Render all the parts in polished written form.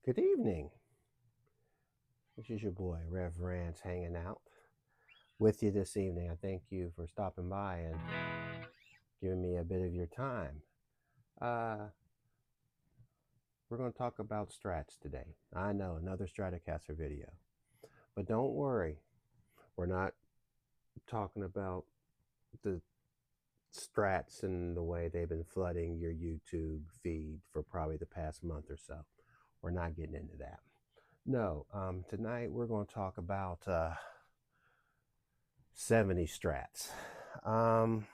Good evening. This is your boy, Rev Rance, hanging out with you this evening. I thank you for stopping by and giving me a bit of your time. Uh, we're going to talk about Strats today. I know, another Stratocaster video. But don't worry, we're not talking about the Strats and the way they've been flooding your YouTube feed for probably the past month or so. We're not getting into that. No, tonight we're going to talk about 70's Strats. Um,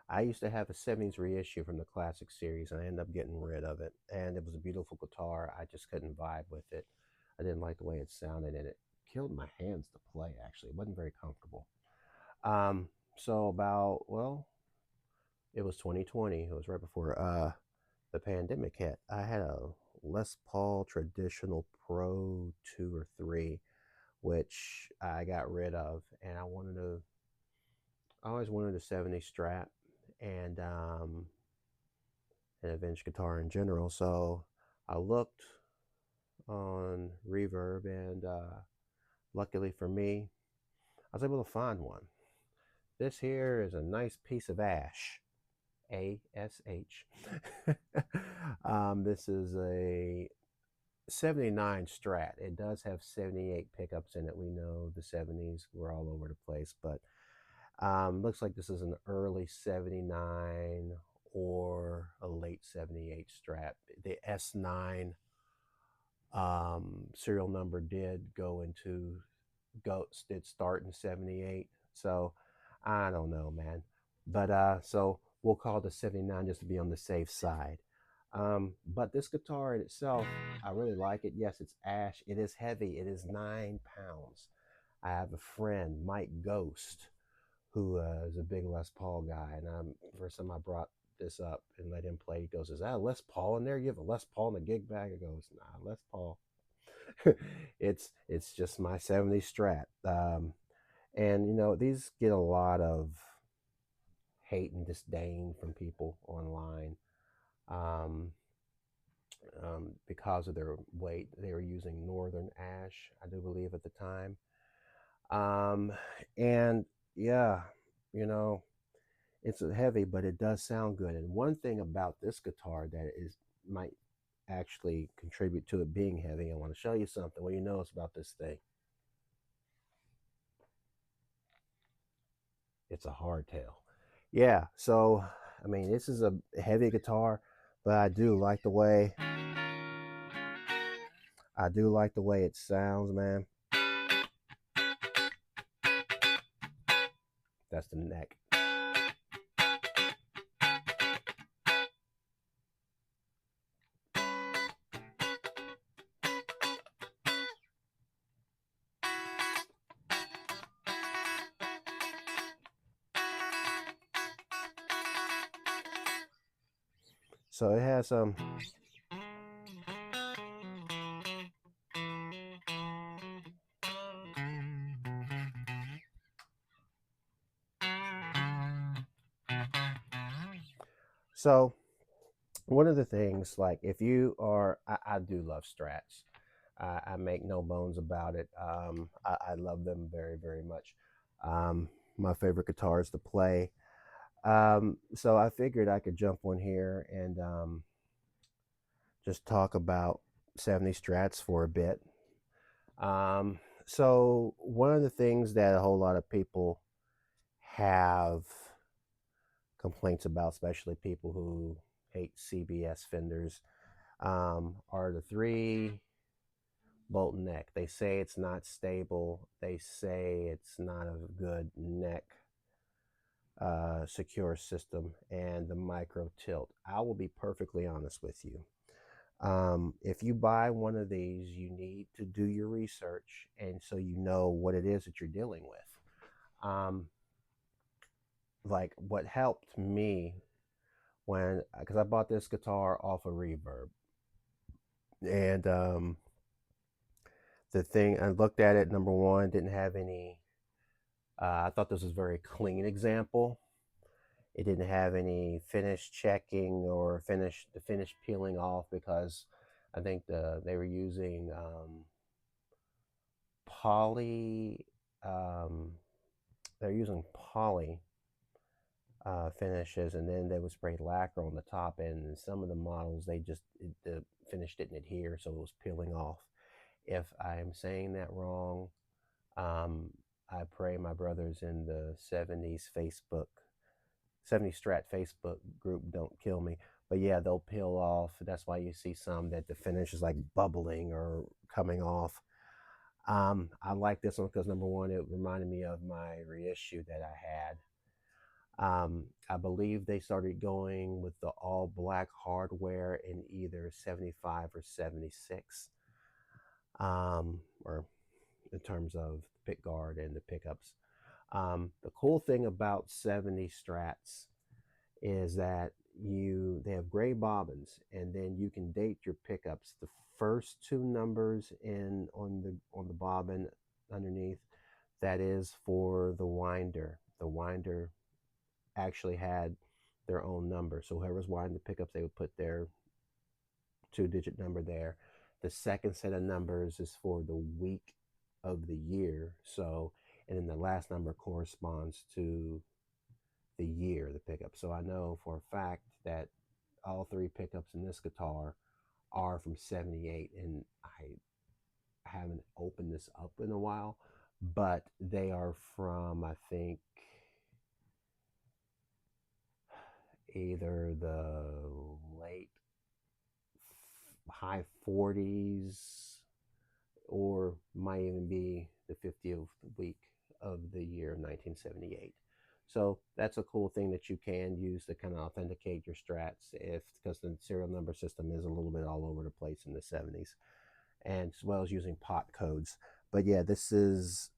I used to have a 70's reissue from the classic series, and I ended up getting rid of it. And it was a beautiful guitar. I just couldn't vibe with it. I didn't like the way it sounded, and it killed my hands to play, actually. It wasn't very comfortable. So it was 2020. It was right before the pandemic hit. I had a Les Paul Traditional Pro 2 or 3, which I got rid of, and I always wanted a 70 Strat and a vintage guitar in general. So I looked on Reverb, and luckily for me, I was able to find one. This here is a nice piece of ash, ASH. This is a 79 Strat. It does have 78 pickups in it. We know the 70's were all over the place, but looks like this is an early 79 or a late 78 Strat. The S9 serial number did start in 78. So I don't know, man. But so we'll call it the 79 just to be on the safe side. But this guitar in itself, I really like it. Yes, it's ash. It is heavy. It is 9 pounds. I have a friend, Mike Ghost, who is a big Les Paul guy. And first time I brought this up and let him play, he goes, "Is that a Les Paul in there? You have a Les Paul in the gig bag?" I goes, "Nah, Les Paul." It's just my 70 Strat. And these get a lot of hate and disdain from people online, um, because of their weight. They were using Northern Ash, I do believe, at the time. Um, and yeah, you know, it's heavy, but it does sound good. And one thing about this guitar that is might actually contribute to it being heavy, I want to show you something. What do you notice about this thing? It's a hardtail. Yeah, so I mean, this is a heavy guitar, but I do like the way it sounds, man. That's the neck. So it has so one of the things, like, if you are, I do love Strats. I make no bones about it. I love them very, very much. My favorite guitars to play. So I figured I could jump on here and just talk about 70 Strats for a bit. So one of the things that a whole lot of people have complaints about, especially people who hate CBS fenders, are the three bolt neck. They say it's not stable. They say it's not a good neck secure system, and the micro tilt. I will be perfectly honest with you. If you buy one of these, you need to do your research, and so you know what it is that you're dealing with. Like, what helped me because I bought this guitar off of Reverb, and the thing, I looked at it. Number one, didn't have any. I thought this was a very clean example. It didn't have any finish checking or the finish peeling off, because I think they were using poly. Um, they're using poly finishes, and then they would spray lacquer on the top end. And some of the models, the finish didn't adhere, so it was peeling off. If I am saying that wrong, um, I pray my brothers in the 70's Strat Facebook group don't kill me. But yeah, they'll peel off. That's why you see some that the finish is like bubbling or coming off. I like this one because number one, it reminded me of my reissue that I had. I believe they started going with the all black hardware in either 75 or 76, or in terms of the pick guard and the pickups. The cool thing about 70 Strats is that they have gray bobbins, and then you can date your pickups. The first two numbers in on the bobbin underneath, that is for the winder. The winder actually had their own number. So whoever's winding the pickups, they would put their 2-digit number there. The second set of numbers is for the week of the year. So, and then the last number corresponds to the year of the pickup. So I know for a fact that all three pickups in this guitar are from 78, and I haven't opened this up in a while, but they are from, I think, either the late high 40s or might even be the 50th week of the year 1978. So that's a cool thing that you can use to kind of authenticate your strats, if because the serial number system is a little bit all over the place in the 70's, and as well as using pot codes. But yeah,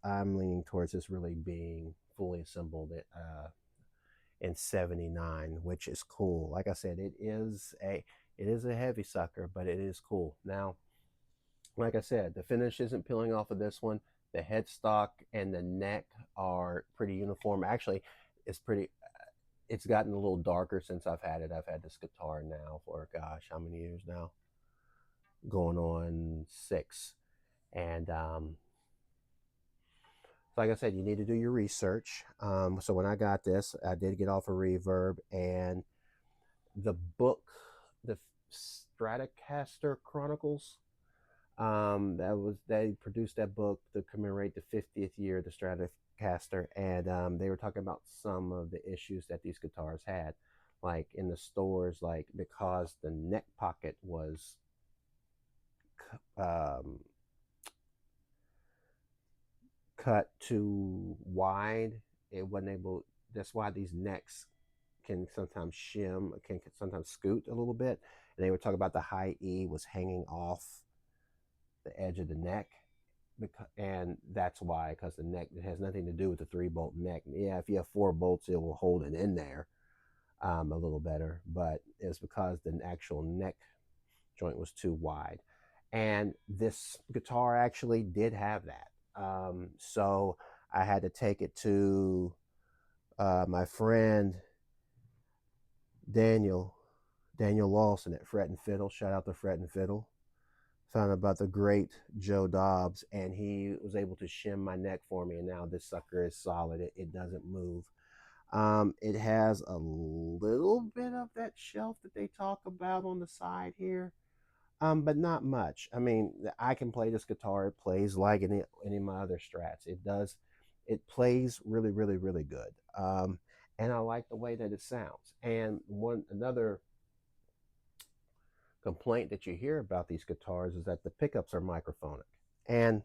I'm leaning towards this really being fully assembled in 79, which is cool. Like I said, it is a heavy sucker, but it is cool. Now, like I said, the finish isn't peeling off of this one. The headstock and the neck are pretty uniform. Actually, it's pretty. It's gotten a little darker since I've had it. I've had this guitar now for, gosh, how many years now? Going on 6. And like I said, you need to do your research. So when I got this, I did get off a Reverb, and the book, the Stratocaster Chronicles. They produced that book to commemorate the 50th year of the Stratocaster, and they were talking about some of the issues that these guitars had, like in the stores, like because the neck pocket was um, cut too wide. It wasn't able. That's why these necks can sometimes can sometimes scoot a little bit. And they were talking about the high E was hanging off the edge of the neck, and that's why, because the neck, it has nothing to do with the 3-bolt neck. Yeah, if you have 4 bolts, it will hold it in there a little better, but it's because the actual neck joint was too wide. And this guitar actually did have that. So I had to take it to my friend Daniel, Daniel Lawson at Fret and Fiddle. Shout out to Fret and Fiddle. Found out about the great Joe Dobbs, and he was able to shim my neck for me, and now this sucker is solid. It doesn't move. It has a little bit of that shelf that they talk about on the side here, but not much. I mean, I can play this guitar. It plays like any of my other Strats. It does. It plays really, really, really good. And I like the way that it sounds. And another complaint that you hear about these guitars is that the pickups are microphonic, and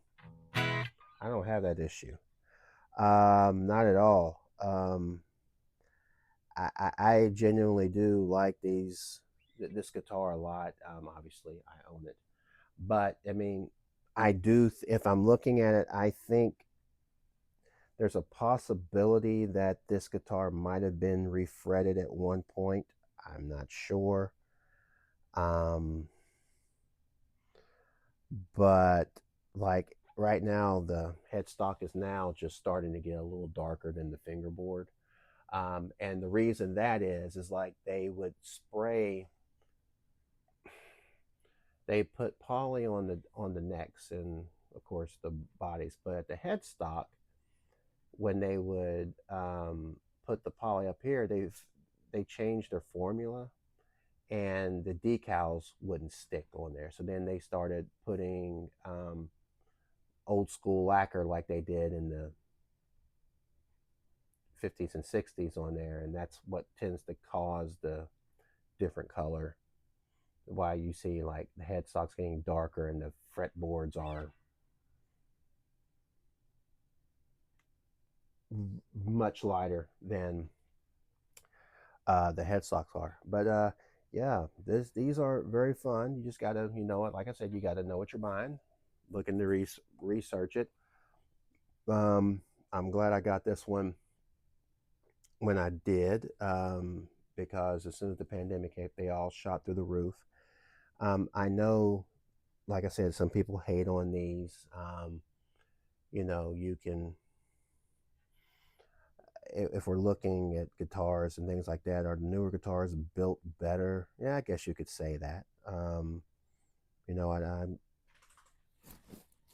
I don't have that issue. Not at all. I genuinely do like this guitar a lot. Obviously, I own it, but I mean, I do. If I'm looking at it, I think there's a possibility that this guitar might have been refretted at one point. I'm not sure. Um, but like right now, the headstock is now just starting to get a little darker than the fingerboard. And the reason that is like they they put poly on the necks and of course the bodies, but at the headstock, when they would put the poly up here, they changed their formula and the decals wouldn't stick on there. So then they started putting old school lacquer like they did in the 50s and 60s on there, and that's what tends to cause the different color. Why you see like the headstock's getting darker and the fretboards are much lighter than the headstocks are. But yeah, these are very fun. You just gotta, you know what? Like I said, you gotta know what you're buying. Looking to research it. Um, I'm glad I got this one when I did, because as soon as the pandemic hit, they all shot through the roof. I know, like I said, some people hate on these. You know, you can, if we're looking at guitars and things like that, are the newer guitars built better? Yeah, I guess you could say that. You know,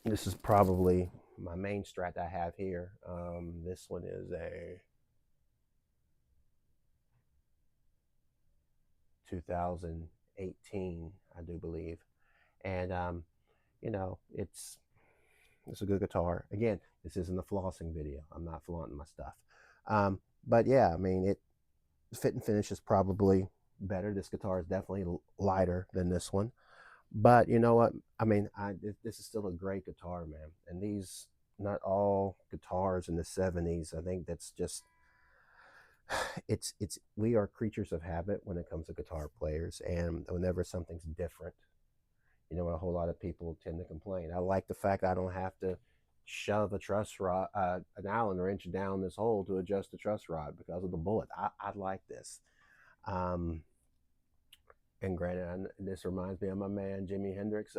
this is probably my main Strat I have here. This one is a 2018, I do believe, and you know, it's a good guitar. Again, this isn't a flossing video. I'm not flaunting my stuff. But yeah, I mean, it fit and finish is probably better. This guitar is definitely lighter than this one. But you know what? I mean, this is still a great guitar, man. And these, not all guitars in the 70s. I think that's just it's we are creatures of habit when it comes to guitar players, and whenever something's different, you know, a whole lot of people tend to complain. I like the fact I don't have to shove a truss rod, an Allen wrench down this hole to adjust the truss rod because of the bullet. I like this. Um, and granted, this reminds me of my man Jimi Hendrix.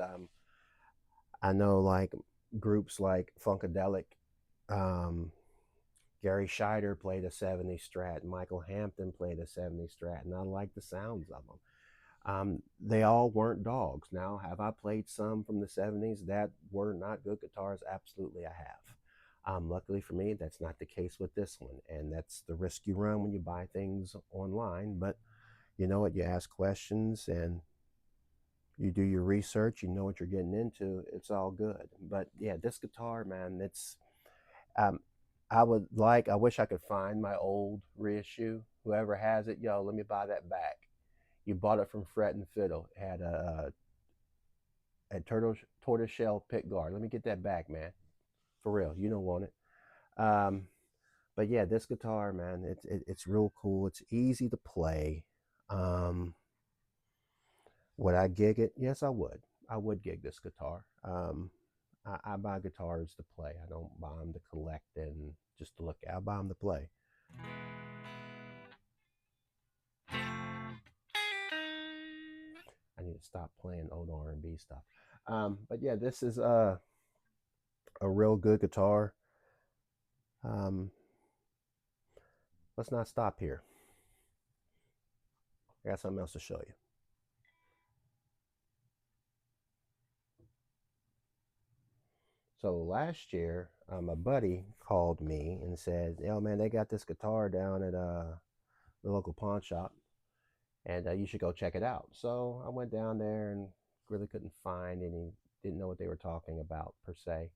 I know like groups like Funkadelic, um, Gary Scheider played a 70 Strat, Michael Hampton played a 70 Strat, and I like the sounds of them. They all weren't dogs. Now, have I played some from the 70s that were not good guitars? Absolutely, I have. Luckily for me, that's not the case with this one. And that's the risk you run when you buy things online. But you know what? You ask questions and you do your research, you know what you're getting into. It's all good. But yeah, this guitar, man, um, I wish I could find my old reissue. Whoever has it, yo, let me buy that back. You bought it from Fret and Fiddle. It had a tortoiseshell pick guard. Let me get that back, man. For real, you don't want it. Um, but yeah, this guitar, man, it's real cool. It's easy to play. Um, would I gig it? Yes, I would. I would gig this guitar. I buy guitars to play. I don't buy them to collect and just to look at. I buy them to play. I need to stop playing old R&B stuff. But yeah, this is a real good guitar. Um, let's not stop here. I got something else to show you. So last year, my buddy called me and said, "Yo, man, they got this guitar down at the local pawn shop, and you should go check it out." So I went down there and really couldn't find any. Didn't know what they were talking about per se.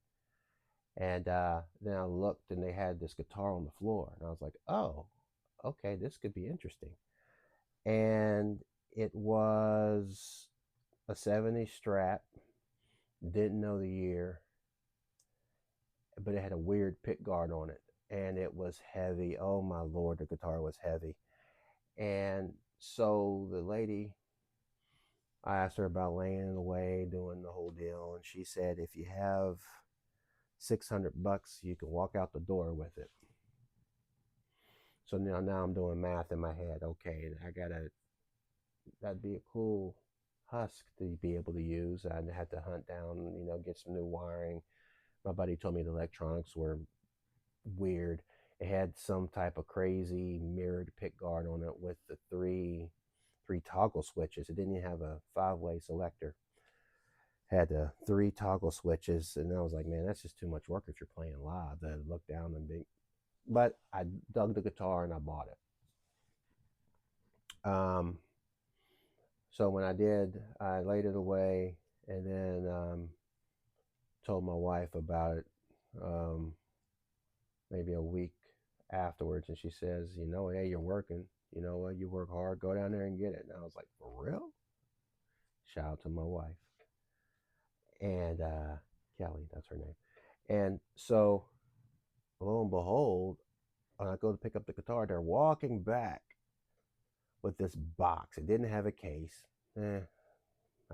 And then I looked, and they had this guitar on the floor, and I was like, "Oh, okay, this could be interesting." And it was a 70 Strat. Didn't know the year, but it had a weird pick guard on it, and it was heavy. Oh my lord, the guitar was heavy. And so the lady, I asked her about laying it away, doing the whole deal, and she said if you have 600 bucks, you can walk out the door with it. So now I'm doing math in my head. Okay, that'd be a cool husk to be able to use. I'd have to hunt down, you know, get some new wiring. My buddy told me the electronics were weird. It had some type of crazy mirrored pick guard on it with the three toggle switches. It didn't even have a 5-way selector. had the 3 toggle switches, and I was like, man, that's just too much work if you're playing live. To look down and be, but I dug the guitar and I bought it. So when I did, I laid it away and then told my wife about it um, maybe a week afterwards, and she says, you know, hey, you're working. You know what? You work hard. Go down there and get it. And I was like, for real? Shout out to my wife and Kelly. That's her name. And so lo and behold, when I go to pick up the guitar, they're walking back with this box. It didn't have a case. I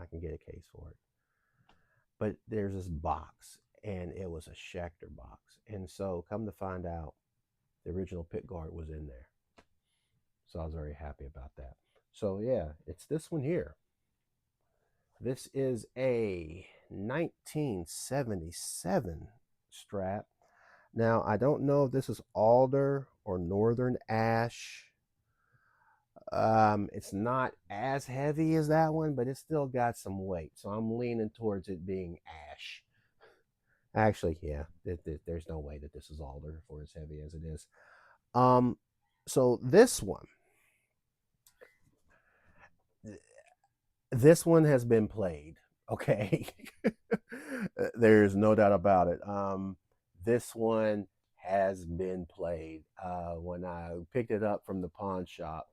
can get a case for it. But there's this box, and it was a Schecter box. And so, come to find out, the original pick guard was in there. So I was very happy about that. So yeah, it's this one here. This is a 1977 Strat. Now, I don't know if this is alder or northern ash. It's not as heavy as that one, but it's still got some weight. So I'm leaning towards it being ash. Actually, yeah, there's no way that this is alder for as heavy as it is. So this one has been played. Okay, there's no doubt about it. This one has been played. When I picked it up from the pawn shop,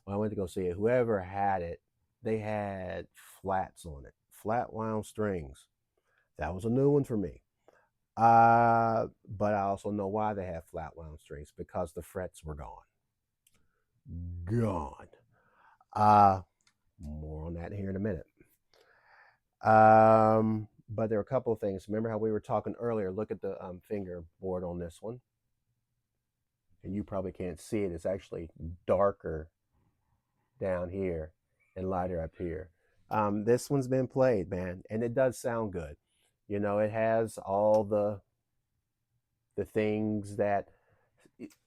when I went to go see it, whoever had it, they had flats on it, flat wound strings. That was a new one for me. But I also know why they have flat wound strings, because the frets were gone. Gone. More on that here in a minute. But there are a couple of things. Remember how we were talking earlier? Look at the fingerboard on this one. And you probably can't see it. It's actually darker down here and lighter up here. This one's been played, man, and it does sound good. You know, it has all the things that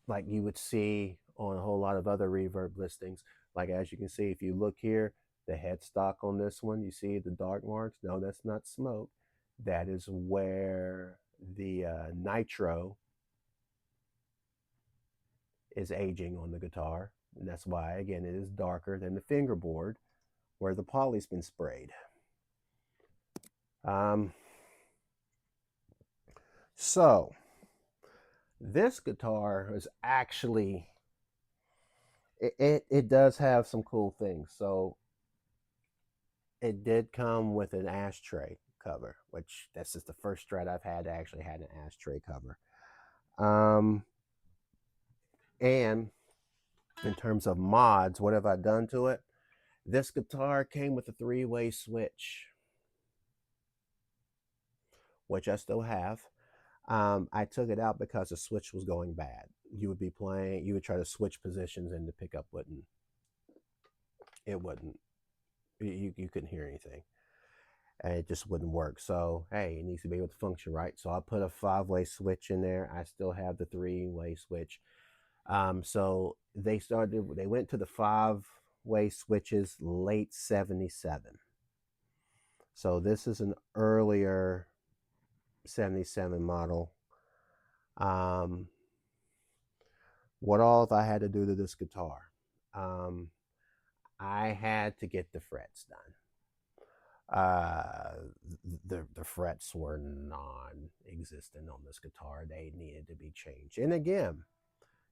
like you would see on a whole lot of other reverb listings. Like as you can see, if you look here, the headstock on this one, you see the dark marks. No, that's not smoke. That is where the nitro is aging on the guitar. And that's why, again, it is darker than the fingerboard where the poly's been sprayed. So this guitar is actually, it does have some cool things. So it did come with an ashtray cover, which this is the first Strat I've had that actually had an ashtray cover. And in terms of mods, what have I done to it? This guitar came with a 3-way switch, which I still have. I took it out because the switch was going bad. You would be playing, you would try to switch positions and the pickup wouldn't, you couldn't hear anything. And it just wouldn't work. So, hey, it needs to be able to function, right? So I put a 5-way switch in there. I still have the 3-way switch. So they went to the 5-way switches late 77. So this is an earlier 77 model. What all if I had to do to this guitar? I had to get the frets done. The frets were non-existent on this guitar. They needed to be changed. And again,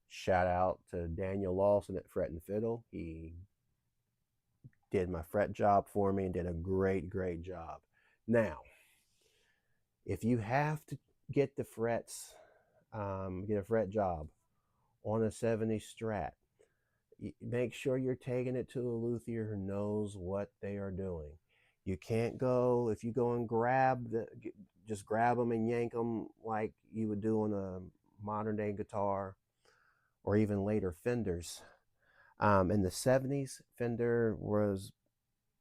shout out to Daniel Lawson at Fret and Fiddle. He did my fret job for me and did a great job. Now, if you have to get the frets, get a fret job on a 70 Strat, make sure you're taking it to a luthier who knows what they are doing. You can't go, if you go and just grab them and yank them like you would do on a modern day guitar or even later Fenders. In the 70s, Fender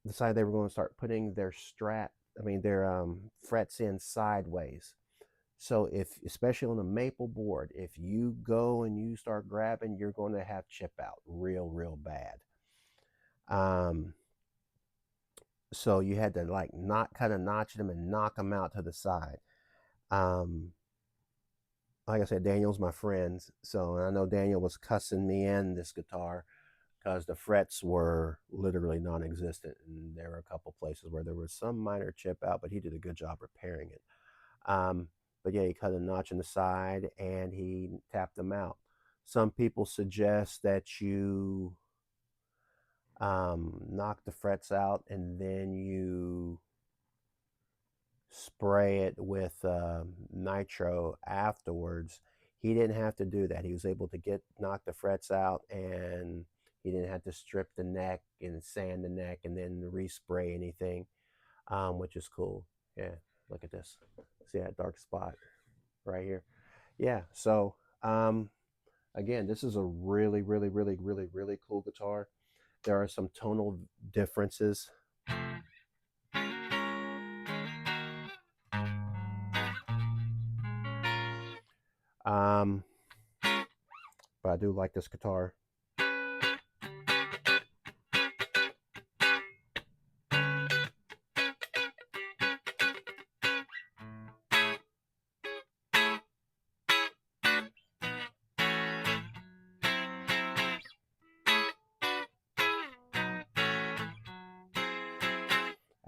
decided they were going to start putting their frets in sideways. So especially on a maple board, if you go and you start grabbing, you're going to have chip out real bad. So you had to like not kind of notch them and knock them out to the side. Um, like I said, Daniel's my friend, so I know Daniel was cussing me in this guitar because the frets were literally non-existent, and there were a couple places where there was some minor chip out, but he did a good job repairing it. Um, but yeah, he cut a notch in the side and he tapped them out. Some people suggest that you knock the frets out and then you spray it with nitro afterwards. He didn't have to do that. He was able to get knock the frets out, and he didn't have to strip the neck and sand the neck and then respray anything, which is cool. Yeah, look at this. See that dark spot right here? Yeah. So again, this is a really, really, really, really, really cool guitar. There are some tonal differences. Um, but I do like this guitar.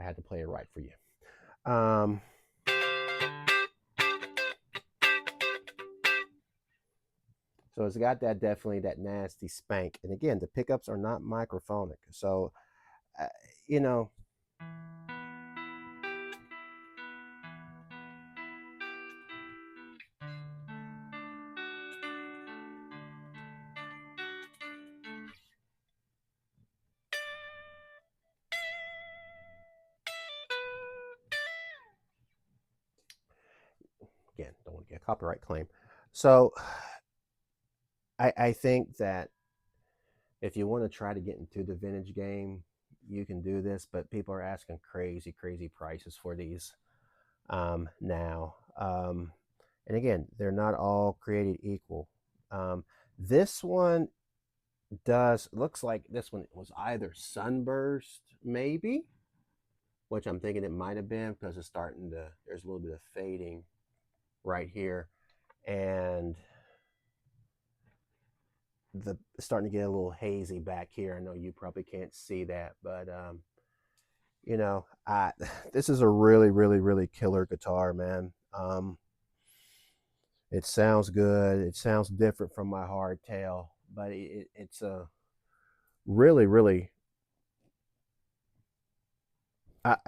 I had to play it right for you. Um, so it's got that definitely that nasty spank. And again, the pickups are not microphonic. So, uh, you know, again, don't want to get a copyright claim. So I think that if you want to try to get into the vintage game, you can do this, but people are asking crazy, crazy prices for these now. And again, they're not all created equal. This one does looks like this one was either sunburst, maybe, which I'm thinking it might have been because it's starting to. There's a little bit of fading right here, and the starting to get a little hazy back here. I know you probably can't see that, but I this is a really, really, really killer guitar, man. It sounds good. It sounds different from my hardtail, but it's a really, really.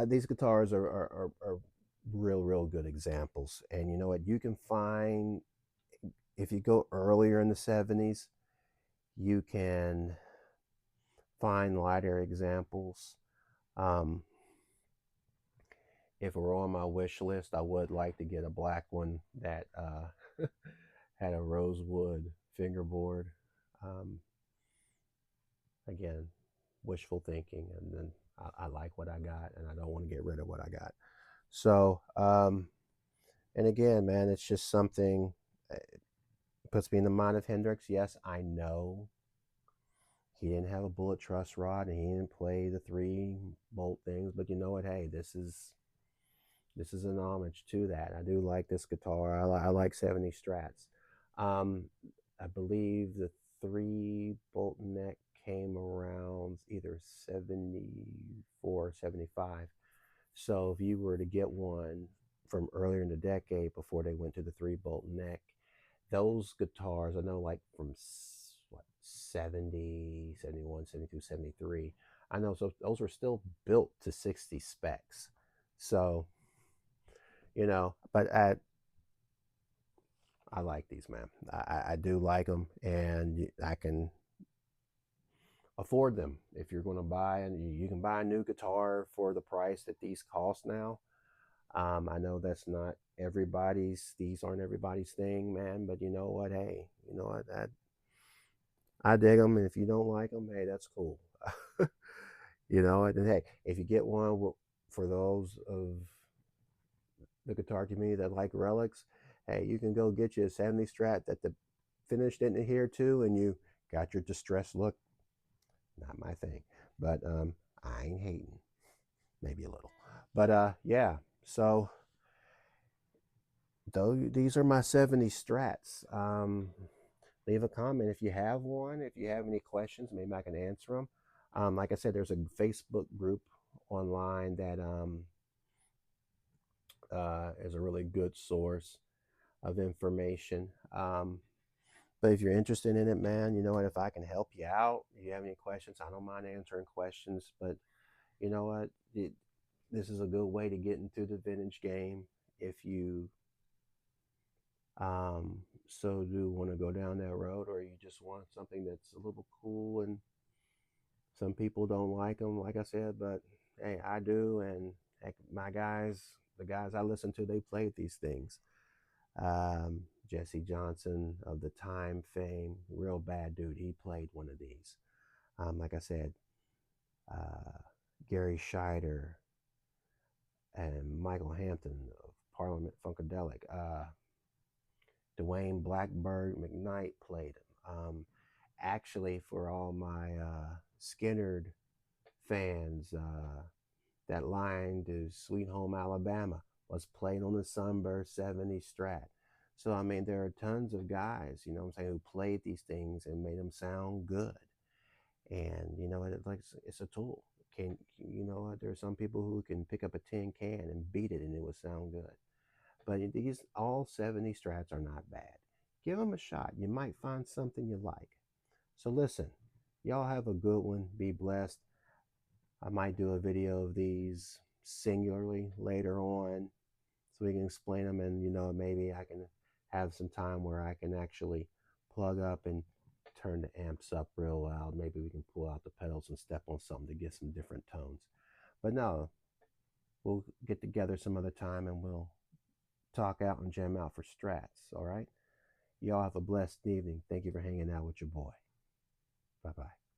These guitars are real, real good examples. And you know what? You can find if you go earlier in the 70s, you can find lighter examples. Um, if it were on my wish list, I would like to get a black one that had a rosewood fingerboard. Um, again, wishful thinking, and then I like what I got, and I don't want to get rid of what I got. So, and again, man, it's just something. It puts me in the mind of Hendrix. Yes, I know he didn't have a bullet truss rod, and he didn't play the 3-bolt things, but you know what? Hey, this is an homage to that. I do like this guitar. I like 70 Strats. Um, I believe the 3-bolt neck came around either 74 or 75. So if you were to get one from earlier in the decade before they went to the 3-bolt neck, those guitars, I know like from what, 70, 71, 72, 73. I know, so those were still built to 60 specs. So, but I like these, man. I do like them, and I can afford them. If you're going to buy, and you can buy a new guitar for the price that these cost now. I know that's not everybody's. These aren't everybody's thing, man. But you know what? Hey, you know what? I dig them, and if you don't like them, hey, that's cool. And hey, if you get one for those of the guitar community that like relics, hey, you can go get you a 70 Strat that the finish didn't adhere to, and you got your distressed look. Not my thing, but I ain't hating. maybe a little. But yeah. So though these are my 70's Strats. Leave a comment if you have one. If you have any questions, maybe I can answer them. Like I said, there's a Facebook group online that is a really good source of information. But if you're interested in it, man, you know what? If I can help you out, if you have any questions, I don't mind answering questions. But you know what? This is a good way to get into the vintage game if you so do want to go down that road, or you just want something that's a little cool. And some people don't like them, like I said, but hey, I do. And heck, my guys, the guys I listen to, they played these things. Jesse Johnson of the Time fame, real bad dude, he played one of these. Like I said, uh, Gary Scheider and Michael Hampton of Parliament Funkadelic. Dwayne Blackbird McKnight played him. Actually, for all my Skinnerd fans, that line to Sweet Home Alabama was played on the Sunburst 70 Strat. So, I mean, there are tons of guys, you know what I'm saying, who played these things and made them sound good. And, you know, it's a tool. Can you know what? There are some people who can pick up a tin can and beat it and it will sound good. But these all 70 Strats are not bad. Give them a shot. You might find something you like. So listen, y'all have a good one. Be blessed. I might do a video of these singularly later on so we can explain them, and you know, maybe I can have some time where I can actually plug up and turn the amps up real loud. Maybe we can pull out the pedals and step on something to get some different tones. But no, we'll get together some other time and we'll talk out and jam out for Strats. All right. Y'all have a blessed evening. Thank you for hanging out with your boy. Bye bye.